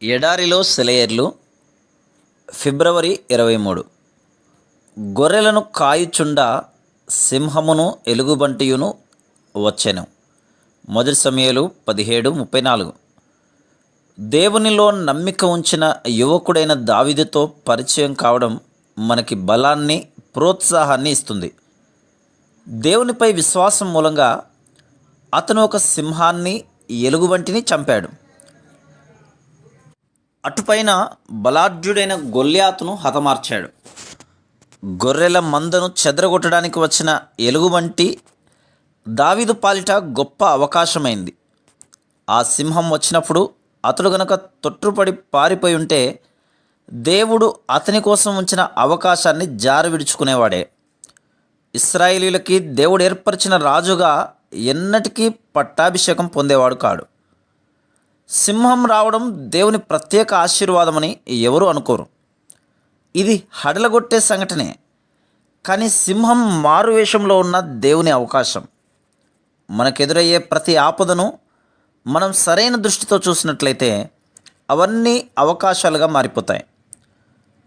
ఎడారిలో సెలయేర్లు. ఫిబ్రవరి 23. గొర్రెలను కాయుచుండ సింహమును ఎలుగుబంటియును వచ్చెను. మొదటి సమూయేలు 17:34. దేవునిలో నమ్మిక ఉంచిన యువకుడైన దావీదుతో పరిచయం కావడం మనకి బలాన్ని, ప్రోత్సాహాన్ని ఇస్తుంది. దేవునిపై విశ్వాసం మూలంగా అతను ఒక సింహాన్ని, ఎలుగుబంటిని చంపాడు. అటుపైన బలాఢ్యుడైన గొల్యాతును హతమార్చాడు. గొర్రెల మందను చెదరగొట్టడానికి వచ్చిన ఎలుగుబంటి దావీదు పాలిట గొప్ప అవకాశమైంది. ఆ సింహం వచ్చినప్పుడు అతడు గనక తొట్టుపడి పారిపోయి ఉంటే దేవుడు అతని కోసం ఉంచిన అవకాశాన్ని జారి విడుచుకునేవాడే. ఇశ్రాయేలీయులకి దేవుడు ఏర్పరిచిన రాజుగా ఎన్నటికీ పట్టాభిషేకం పొందేవాడు కాడు. సింహం రావడం దేవుని ప్రత్యేక ఆశీర్వాదమని ఎవరు అనుకోరు. ఇది హడలగొట్టే సంఘటనే, కానీ సింహం మారువేషంలో ఉన్న దేవుని అవకాశం. మనకెదురయ్యే ప్రతి ఆపదను మనం సరైన దృష్టితో చూసినట్లయితే అవన్నీ అవకాశాలుగా మారిపోతాయి.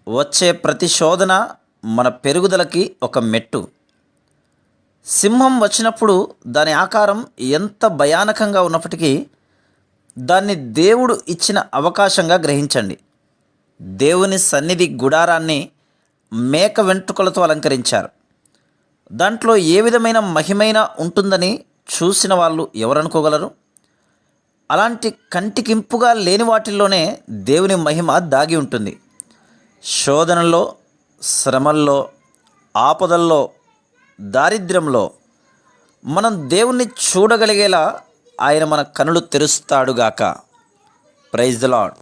వచ్చే ప్రతి శోధన మన పెరుగుదలకి ఒక మెట్టు. సింహం వచ్చినప్పుడు దాని ఆకారం ఎంత భయానకంగా ఉన్నప్పటికీ దాన్ని దేవుడు ఇచ్చిన అవకాశంగా గ్రహించండి. దేవుని సన్నిధి గుడారాన్ని మేక వెంట్రుకలతో అలంకరించారు. దాంట్లో ఏ విధమైన మహిమైన ఉంటుందని చూసిన వాళ్ళు ఎవరనుకోగలరు? అలాంటి కంటికింపుగా లేని వాటిల్లోనే దేవుని మహిమ దాగి ఉంటుంది. శోధనల్లో, శ్రమల్లో, ఆపదల్లో, దారిద్ర్యంలో మనం దేవుణ్ణి చూడగలిగేలా ఆయన మన కనులు తెరుస్తాడుగాక. Praise the lord.